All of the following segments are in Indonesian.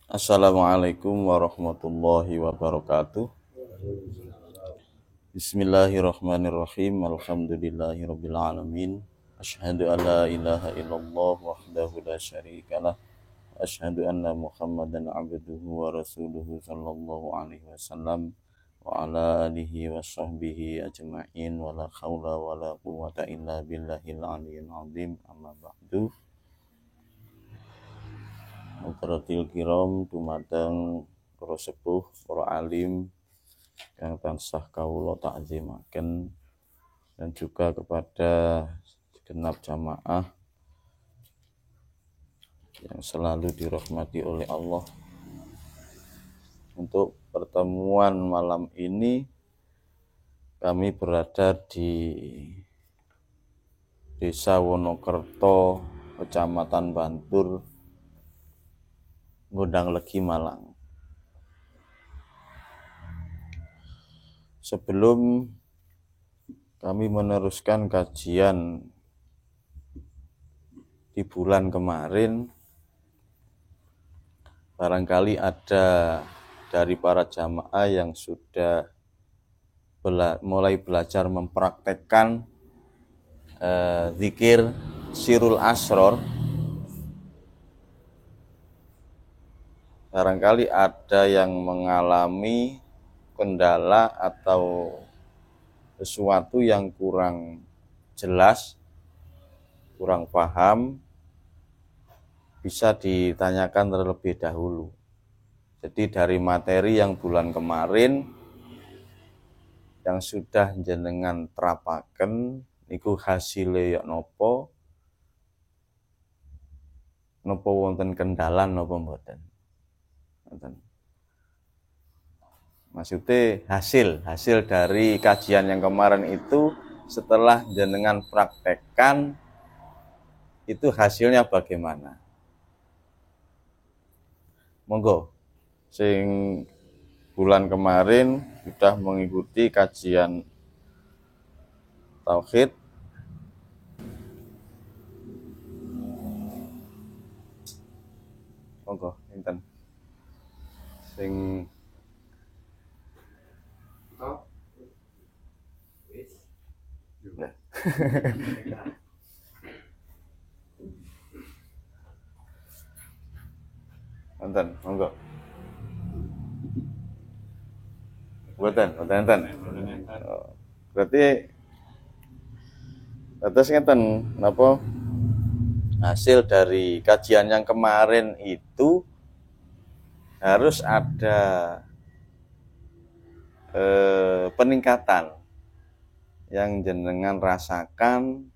Assalamualaikum warahmatullahi wabarakatuh. Bismillahirrahmanirrahim. Alhamdulillahirabbil alamin. Asyhadu an la ilaha illallah wahdahu la syarikalah. Asyhadu anna Muhammadan abduhu wa rasuluhu sallallahu alaihi wasallam wa ala alihi wa sahbihi ajma'in wa la haula wa la quwwata illa billahil aliyyil azim. Amma ba'du. Hadaratil kiram dumateng para sepuh, para alim yang tansah kawula takzimaken, dan juga kepada segenap jamaah yang selalu dirahmati oleh Allah. Untuk pertemuan malam ini kami berada di Desa Wonokerto, Kecamatan Bantur, Gondang Legi, Malang. Sebelum kami meneruskan kajian di bulan kemarin, barangkali ada dari para jamaah yang sudah mulai belajar mempraktekkan zikir Sirul Asror. Barangkali ada yang mengalami kendala atau sesuatu yang kurang jelas, kurang paham, bisa ditanyakan terlebih dahulu. Jadi dari materi yang bulan kemarin yang sudah jenengan terapaken niku hasile ya nopo wonten kendala napa mboten. Maksudnya hasil dari kajian yang kemarin itu setelah jenengan praktekkan itu hasilnya bagaimana? Monggo, sing bulan kemarin sudah mengikuti kajian tauhid, monggo inten sing nonton, monggo. Boten. Berarti atas ngeten napa hasil dari kajian yang kemarin itu harus ada peningkatan yang jenengan rasakan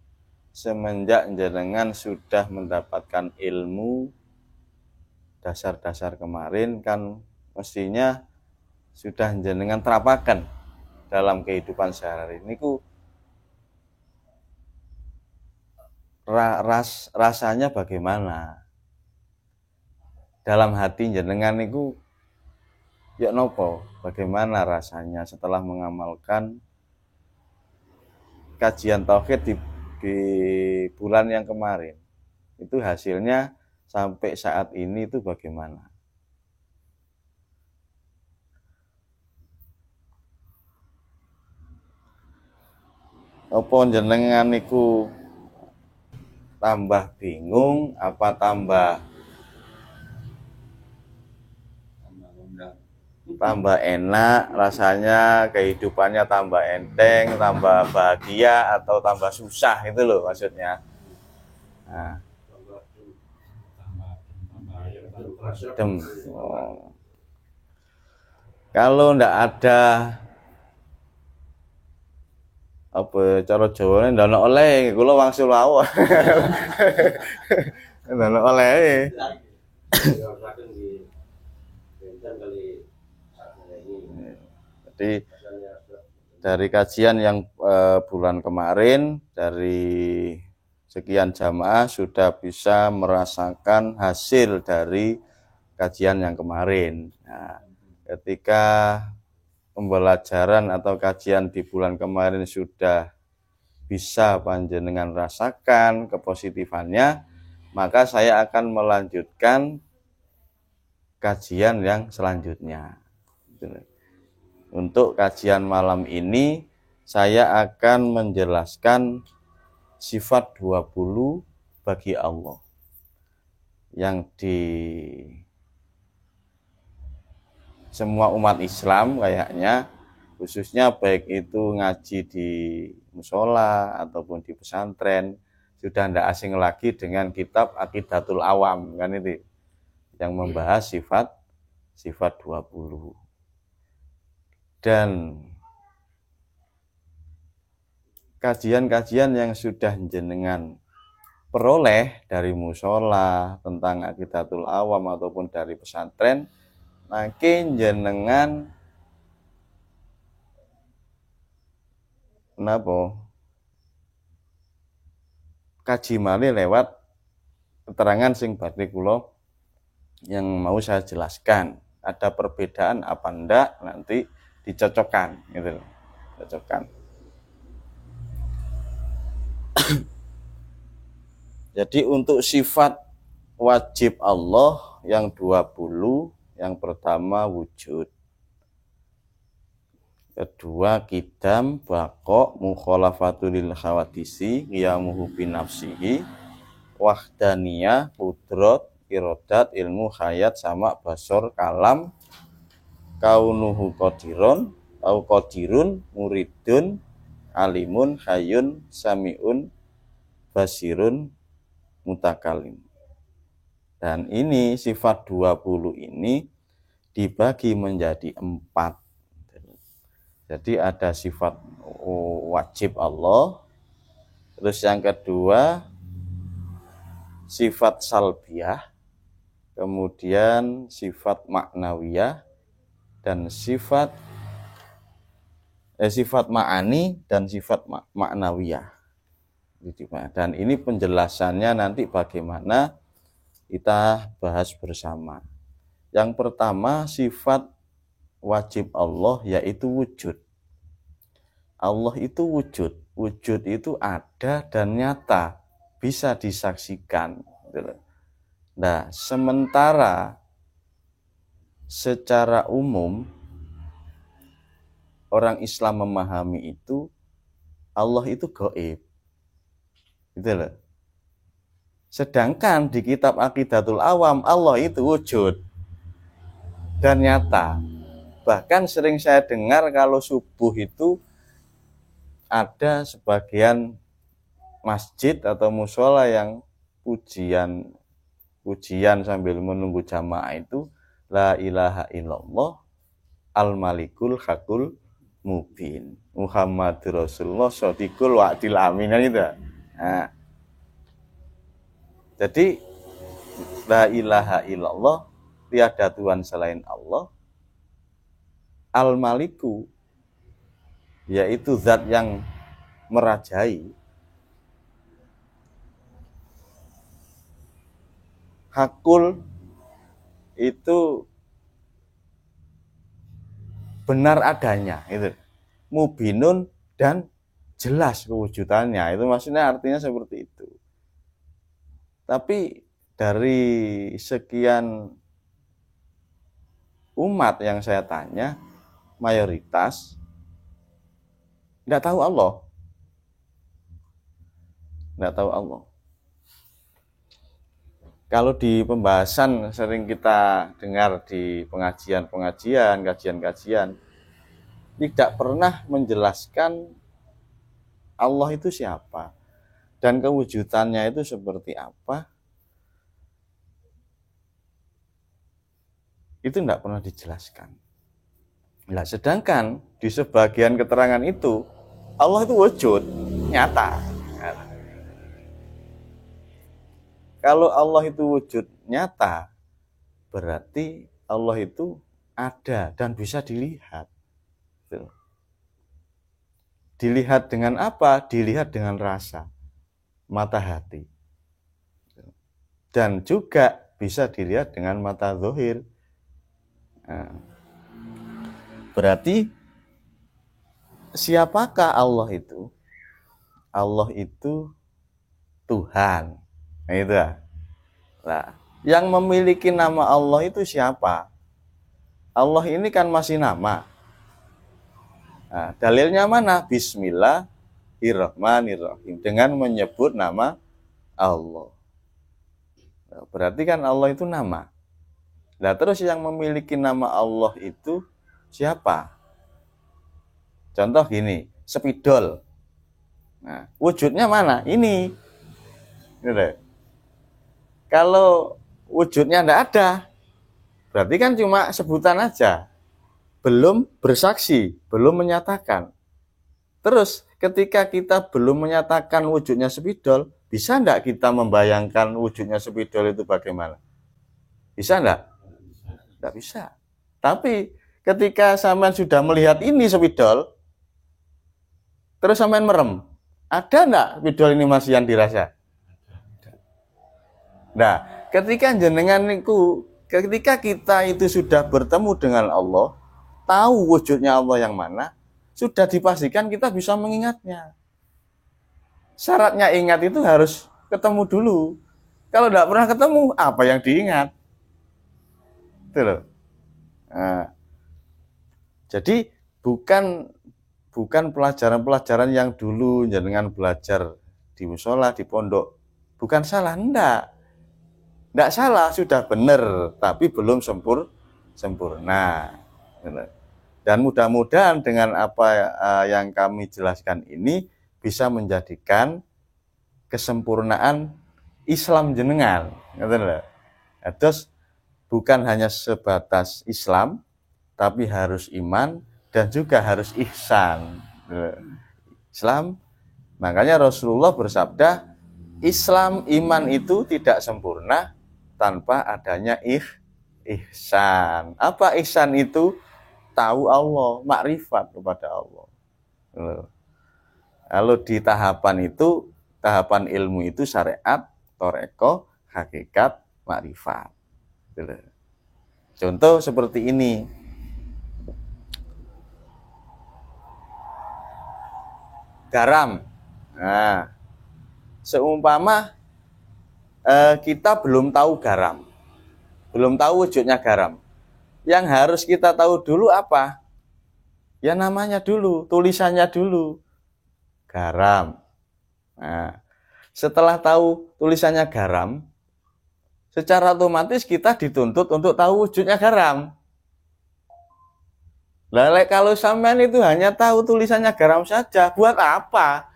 semenjak jenengan sudah mendapatkan ilmu dasar-dasar kemarin, kan mestinya sudah jenengan terapakan dalam kehidupan sehari-hari. Niku rasanya bagaimana? Dalam hati jenengan niku ya nopo? Bagaimana rasanya setelah mengamalkan kajian tauhid di bulan yang kemarin? Itu hasilnya sampai saat ini itu bagaimana? Apa jenengan niku tambah bingung apa tambah enak rasanya, kehidupannya tambah enteng, tambah bahagia, atau tambah susah, itu loh maksudnya. Nah, kalau ndak ada apa cara Jawane ndak oleh, kula wangsul wawon. Ndak oleh. Jadi dari kajian yang bulan kemarin, dari sekian jamaah sudah bisa merasakan hasil dari kajian yang kemarin. Nah, ketika pembelajaran atau kajian di bulan kemarin sudah bisa panjenengan rasakan kepositifannya, maka saya akan melanjutkan kajian yang selanjutnya. Untuk kajian malam ini saya akan menjelaskan sifat 20 bagi Allah yang di semua umat Islam kayaknya, khususnya baik itu ngaji di musola ataupun di pesantren, sudah tidak asing lagi dengan kitab Aqidatul Awam, kan itu yang membahas sifat 20. Dan kajian-kajian yang sudah jenengan peroleh dari musola tentang Aqidatul Awam ataupun dari pesantren, makin jenengan kaji malih lewat keterangan sing badhe kula yang mau saya jelaskan. Ada perbedaan apa enggak, nanti dicocokkan gitu. Cocokkan. Jadi untuk sifat wajib Allah yang 20, yang pertama wujud, kedua qidam, baqa, mukhalafatul lil khawadisi, qiyamuhu bi nafsihi, wahdaniyah, qudrat, iradat, ilmu, hayat, sama, basor, kalam, kaunuhu qadiron, au qadirun, muridun, alimun, hayyun, samiun, basirun, mutakalim. Dan ini sifat 20 ini dibagi menjadi 4. Jadi ada sifat wajib Allah, terus yang kedua sifat salbiyah, kemudian sifat maknawiyah, dan sifat ma'ani dan sifat maknawiyah. Dan ini penjelasannya nanti bagaimana kita bahas bersama. Yang pertama sifat wajib Allah yaitu wujud. Allah itu wujud. Wujud itu ada dan nyata, bisa disaksikan. Nah, sementara secara umum orang Islam memahami itu Allah itu gaib. Gitu loh. Sedangkan di kitab Aqidatul Awam Allah itu wujud dan nyata. Bahkan sering saya dengar kalau subuh itu ada sebagian masjid atau musola yang pujian sambil menunggu jamaah itu la ilaha illallah al-malikul hakul mubin Muhammadur Rasulullah shadiqul wa'dil amin gitu. Nah, jadi la ilaha illallah, tiada Tuhan selain Allah, al-maliku, yaitu zat yang merajai, hakul itu benar adanya, itu mubinun dan jelas kewujudannya, itu maksudnya artinya seperti itu. Tapi dari sekian umat yang saya tanya, mayoritas nggak tahu Allah. Nggak tahu Allah. Kalau di pembahasan sering kita dengar di pengajian-pengajian, kajian-kajian, tidak pernah menjelaskan Allah itu siapa dan kewujudannya itu seperti apa. Itu tidak pernah dijelaskan. Nah, sedangkan di sebagian keterangan itu Allah itu wujud, nyata. Kalau Allah itu wujud nyata, berarti Allah itu ada dan bisa dilihat. Dilihat dengan apa? Dilihat dengan rasa, mata hati. Dan juga bisa dilihat dengan mata zahir. Nah, berarti siapakah Allah itu? Allah itu Tuhan. Nah, itu. Nah, Yang memiliki nama Allah itu siapa? Allah ini kan masih nama. Nah, dalilnya mana? Bismillahirrahmanirrahim. Dengan menyebut nama Allah. Nah, berarti kan Allah itu nama. Nah, terus yang memiliki nama Allah itu siapa? Contoh gini, spidol. Nah, wujudnya mana? Ini. Gitu. Kalau wujudnya tidak ada, berarti kan cuma sebutan aja. Belum bersaksi, belum menyatakan. Terus ketika kita belum menyatakan wujudnya spidol, bisa enggak kita membayangkan wujudnya spidol itu bagaimana? Bisa enggak? Enggak bisa. Tapi ketika sampean sudah melihat ini spidol, terus sampean merem, ada enggak spidol ini masih yang dirasa? Nah, ketika kita itu sudah bertemu dengan Allah, tahu wujudnya Allah yang mana, sudah dipastikan kita bisa mengingatnya. Syaratnya ingat itu harus ketemu dulu. Kalau tidak pernah ketemu, apa yang diingat? Itu loh. Nah, jadi bukan pelajaran-pelajaran yang dulu dengan belajar di musola, di pondok, bukan salah, enggak. Enggak salah, sudah benar, tapi belum sempurna. Dan mudah-mudahan dengan apa yang kami jelaskan ini bisa menjadikan kesempurnaan Islam jenengan. Terus bukan hanya sebatas Islam, tapi harus iman dan juga harus ihsan. Islam, makanya Rasulullah bersabda, Islam iman itu tidak sempurna tanpa adanya ihsan. Apa ihsan itu? Tahu Allah, makrifat kepada Allah. Kalau di tahapan itu, tahapan ilmu itu syariat, toreko, hakikat, makrifat. Contoh seperti ini. Garam. Nah, seumpama kita belum tahu garam, belum tahu wujudnya garam. Yang harus kita tahu dulu apa? Ya namanya dulu, tulisannya dulu. Garam. Nah, setelah tahu tulisannya garam, secara otomatis kita dituntut untuk tahu wujudnya garam. Lalu kalau sampean itu hanya tahu tulisannya garam saja, buat apa?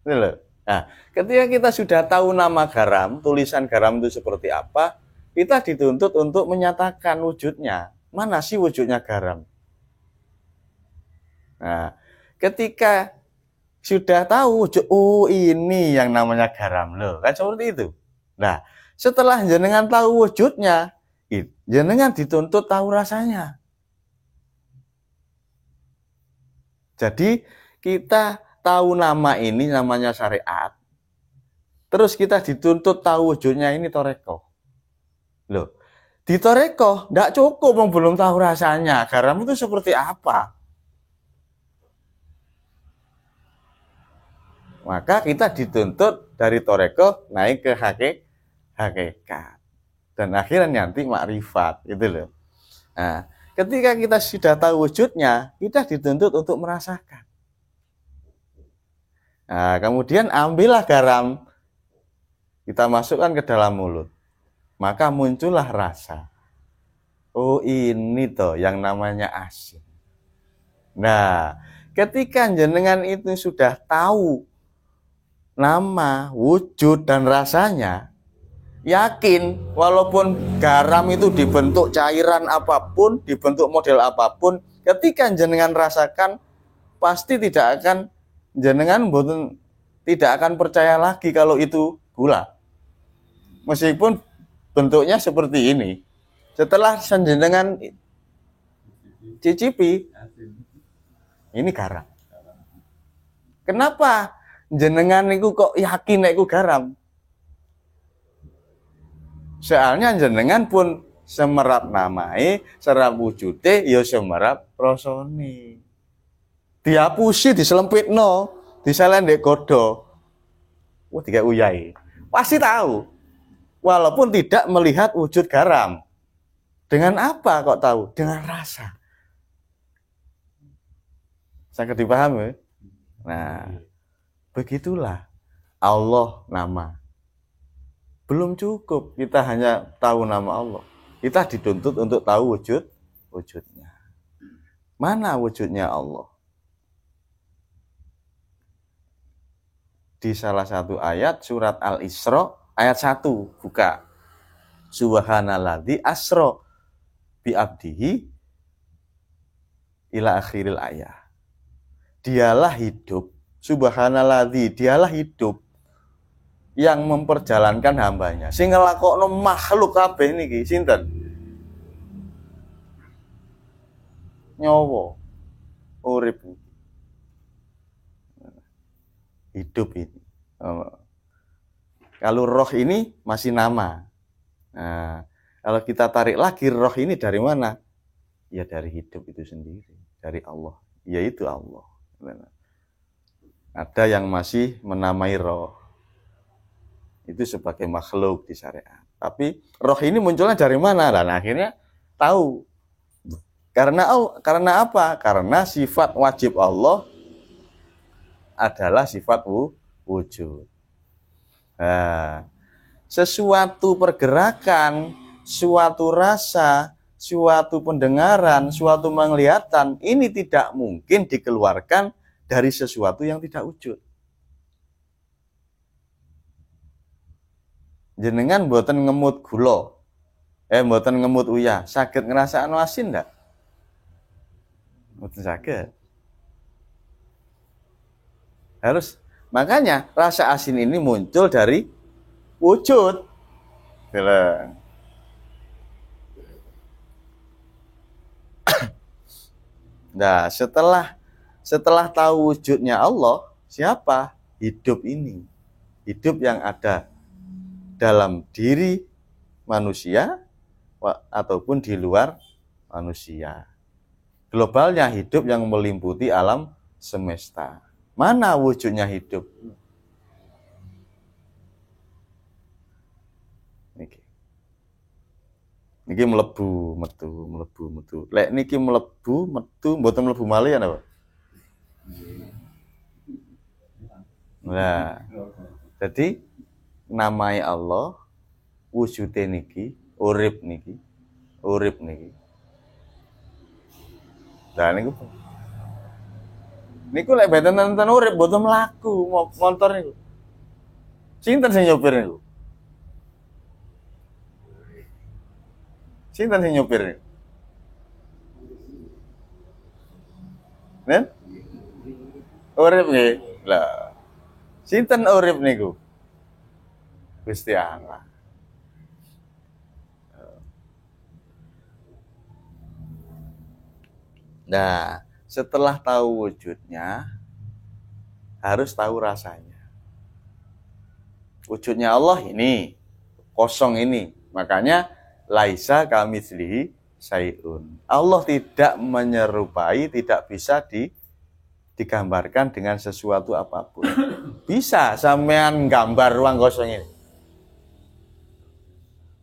Nah, ketika kita sudah tahu nama garam, tulisan garam itu seperti apa, kita dituntut untuk menyatakan wujudnya. Mana sih wujudnya garam? Nah, ketika sudah tahu wujud, oh ini yang namanya garam loh, kan seperti itu. Nah, setelah jenengan tahu wujudnya, jenengan dituntut tahu rasanya. Jadi kita tahu nama ini namanya syariat, terus kita dituntut tahu wujudnya ini toreko. Loh, di toreko tidak cukup, belum tahu rasanya garam itu seperti apa. Maka kita dituntut dari toreko naik ke hakikat. Dan akhirnya nanti makrifat, gitu loh. Nah, ketika kita sudah tahu wujudnya, kita dituntut untuk merasakan. Nah, kemudian ambillah garam, kita masukkan ke dalam mulut. Maka muncullah rasa. Oh ini toh yang namanya asin. Nah, ketika jenengan itu sudah tahu nama, wujud, dan rasanya, yakin walaupun garam itu dibentuk cairan apapun, dibentuk model apapun, ketika jenengan rasakan, pasti jenengan tidak akan percaya lagi kalau itu gula. Meskipun bentuknya seperti ini. Setelah jenengan cicipi, ini garam. Kenapa jenengan itu kok yakin itu garam? Soalnya jenengan pun semerap namai, serap wujude, ya semerap rasane. Diapusi, diselempitno, diselendek godo. Wah, tiga uyai. Pasti tahu. walaupun tidak melihat wujud garam. Dengan apa kok tahu? Dengan rasa. Sangat dipahami? Nah, begitulah Allah nama. Belum cukup kita hanya tahu nama Allah. Kita dituntut untuk tahu wujudnya. Mana wujudnya Allah? Di salah satu ayat surat Al-Isra ayat 1 buka. Subhanalladzi asra bi abdihi ila akhiril ayat. Dialah hidup, subhanalladzi, dialah hidup yang memperjalankan hambanya. Sing nglakokno makhluk kabeh niki sinten? Nyawa, urip, hidup ini. Kalau roh ini masih nama. Nah, kalau kita tarik lagi roh ini dari mana? Ya dari hidup itu sendiri, dari Allah, yaitu Allah. Ada yang masih menamai roh itu sebagai makhluk di syariat. Tapi roh ini munculnya dari mana? Dan akhirnya tahu. Karena apa? Karena sifat wajib Allah adalah sifat wujud. Nah, sesuatu pergerakan, suatu rasa, suatu pendengaran, suatu penglihatan, ini tidak mungkin dikeluarkan dari sesuatu yang tidak wujud. Jenengan mboten ngemut gula, mboten ngemut uyah, saged ngrasakno asin ndak? Mboten saged. Makanya rasa asin ini muncul dari wujud. Nah, setelah tahu wujudnya Allah, siapa? Hidup ini. Hidup yang ada dalam diri manusia ataupun di luar manusia. Globalnya hidup yang meliputi alam semesta. Mana wujudnya hidup? Niki mlebu metu. Lek niki mlebu metu mboten mlebu malih ya napa? Nah, jadi namai Allah wujude niki, urip niki. Lah niku lek beten nenten urip mboten mlaku motor niku. Sinten sing nyopir niku? Sinten sing nyopir niku? Nen? Urip nggih. Lah. Sinten urip niku? Gusti Allah. Nah, setelah tahu wujudnya, harus tahu rasanya. Wujudnya Allah ini, kosong ini. Makanya, laisa kamitslihi syai'un. Allah tidak menyerupai, tidak bisa digambarkan dengan sesuatu apapun. Bisa sampean gambar ruang kosong ini?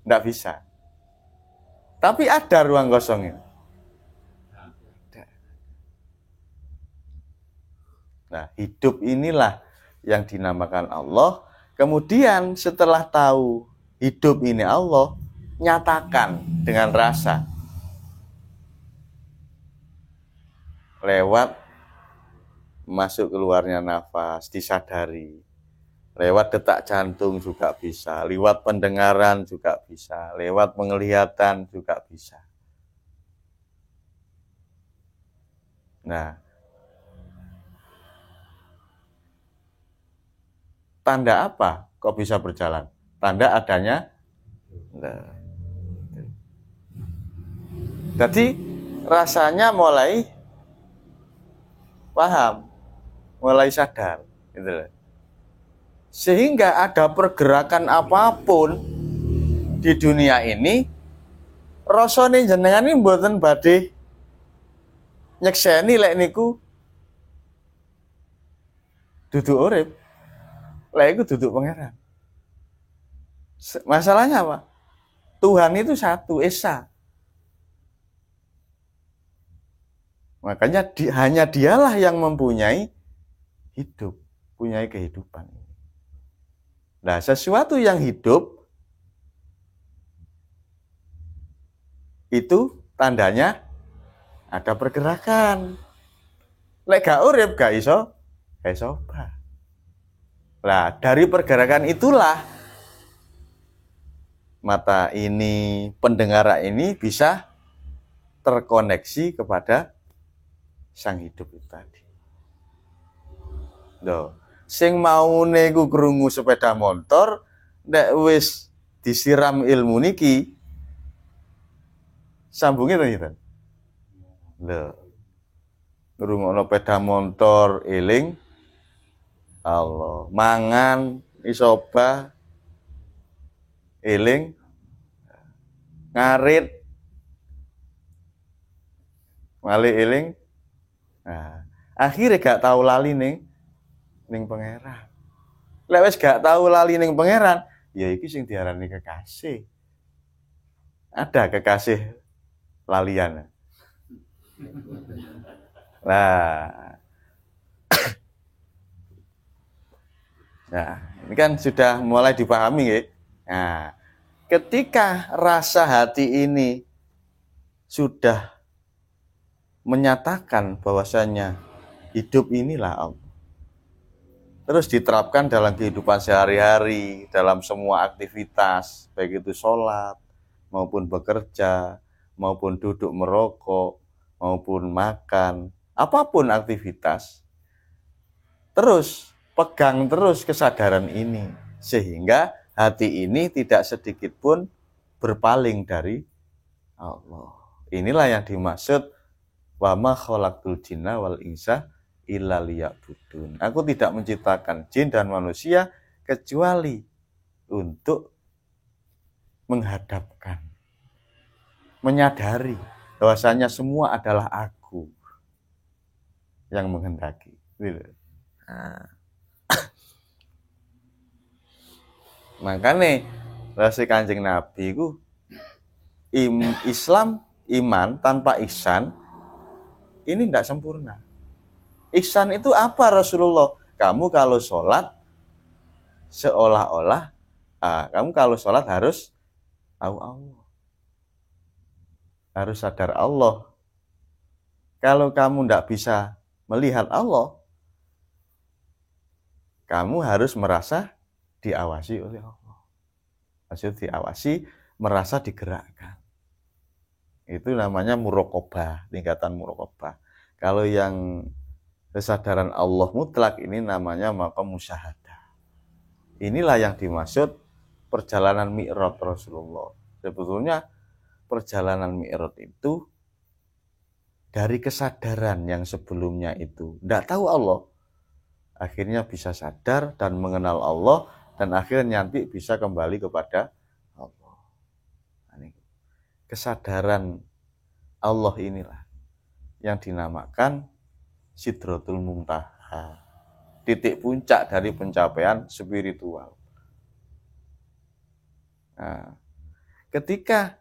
Tidak bisa. Tapi ada ruang kosong ini. Nah, hidup inilah yang dinamakan Allah. Kemudian setelah tahu hidup ini Allah, nyatakan dengan rasa. Lewat masuk keluarnya nafas, disadari. Lewat detak jantung juga bisa, lewat pendengaran juga bisa, lewat penglihatan juga bisa. Nah, tanda apa kok bisa berjalan? Tanda adanya. Nah. Jadi rasanya mulai paham, mulai sadar, gitu. Sehingga ada pergerakan apapun di dunia ini, rasane jenengan ini mboten badhe nyekseni lek niku duduk urip. Lek iku duduk pangeran. Masalahnya apa? Tuhan itu satu, esa. Makanya hanya dialah yang mempunyai hidup, punya kehidupan. Nah, sesuatu yang hidup itu tandanya ada pergerakan. Lek gak urip gak iso obah. Nah, dari pergerakan itulah mata ini, pendengaran ini bisa terkoneksi kepada sang hidup itu tadi. Loh, sing maune ku krungu sepeda motor, nek wis disiram ilmu niki, sambungnya to ngeten. Lho. Ngrungokno sepeda motor eling Allah, mangan iso obah eling ngarit malih eling. Nah, akhirnya gak tahu lali ning pangeran. Lek wis gak tahu lali ning pangeran, ya iki sing diarani kekasih. Ada kekasih lalian. Nah, ini kan sudah mulai dipahami ya. Nah, ketika rasa hati ini sudah menyatakan bahwasanya hidup inilah Allah, terus diterapkan dalam kehidupan sehari-hari, dalam semua aktivitas, baik itu sholat, maupun bekerja, maupun duduk merokok, maupun makan, apapun aktivitas, terus pegang terus kesadaran ini, sehingga hati ini tidak sedikit pun berpaling dari Allah. Inilah yang dimaksud wa ma khalaqtul jinna wal insa illa liya'budun. Aku tidak menciptakan jin dan manusia kecuali untuk menghadapkan, menyadari bahwasanya semua adalah aku yang menghendaki. Nah. Makanya rasa Kanjeng Nabi ku Islam, iman tanpa ihsan ini tidak sempurna. Ihsan itu apa Rasulullah? Kamu kalau sholat seolah-olah kamu kalau sholat harus tahu Allah, harus sadar Allah. Kalau kamu tidak bisa melihat Allah, kamu harus merasa diawasi oleh Allah. Maksud diawasi, merasa digerakkan. Itu namanya muraqabah, tingkatan muraqabah. Kalau yang kesadaran Allah mutlak ini namanya maqam musyahadah. Inilah yang dimaksud perjalanan Mi'raj Rasulullah. Sebetulnya perjalanan Mi'raj itu dari kesadaran yang sebelumnya itu tidak tahu Allah, akhirnya bisa sadar dan mengenal Allah, dan akhirnya nanti bisa kembali kepada Allah. Kesadaran Allah inilah yang dinamakan Sidratul Muntaha, titik puncak dari pencapaian spiritual. Nah, ketika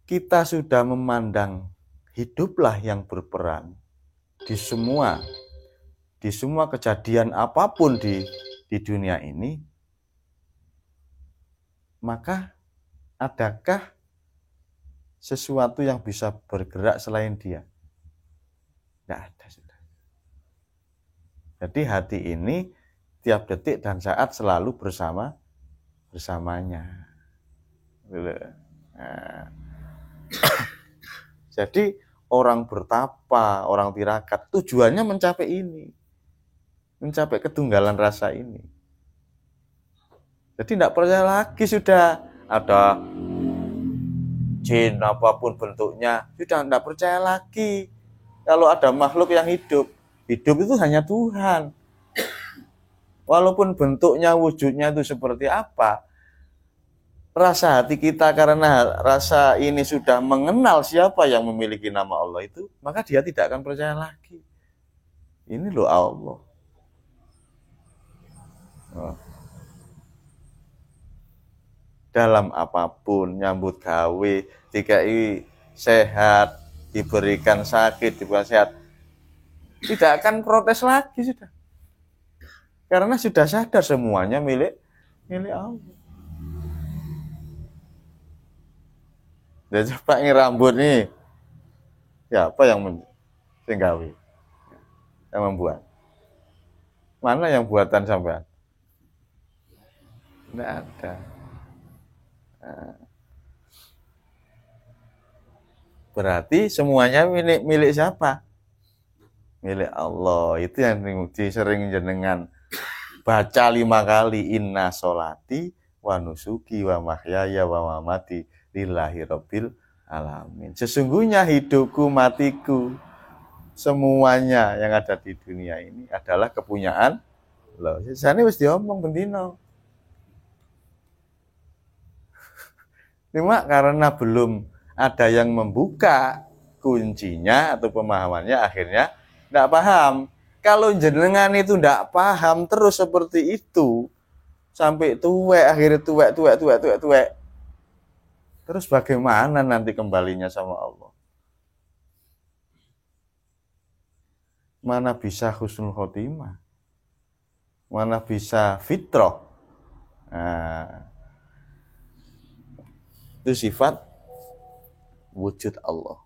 kita sudah memandang hiduplah yang berperan di semua kejadian apapun di dunia ini, maka adakah sesuatu yang bisa bergerak selain dia? Tidak ada sudah. Jadi hati ini tiap detik dan saat selalu bersamanya. Nah. Jadi orang bertapa, orang tirakat, tujuannya mencapai ini, mencapai ketunggalan rasa ini. Jadi tidak percaya lagi sudah ada jin apapun bentuknya, sudah tidak percaya lagi kalau ada makhluk yang hidup itu hanya Tuhan. Walaupun bentuknya, wujudnya itu seperti apa, rasa hati kita karena rasa ini sudah mengenal siapa yang memiliki nama Allah itu, maka dia tidak akan percaya lagi. Ini loh Allah. dalam apapun, nyambut gawe, dikai sehat, diberikan sakit, diberikan sehat, tidak akan protes lagi sudah. Karena sudah sadar semuanya milik Allah. Dan coba ini rambut nih, siapa yang gawe, yang membuat? Mana yang buatan sampean? Tidak ada. Berarti semuanya milik siapa? Milik Allah. Itu yang sering jenengan baca 5 kali, inna sholati wa nusuki wa mahyaya wa mamati lillahi rabbil alamin. Sesungguhnya hidupku, matiku, semuanya yang ada di dunia ini adalah kepunyaan Allah. Sana wis diomong bendino. Cuma karena belum ada yang membuka kuncinya atau pemahamannya, akhirnya tidak paham. Kalau jenengan itu tidak paham terus seperti itu, sampai tuwek, akhirnya tuwek. Terus bagaimana nanti kembalinya sama Allah? Mana bisa husnul khotimah? Mana bisa fitrah? Nah, itu sifat wujud Allah.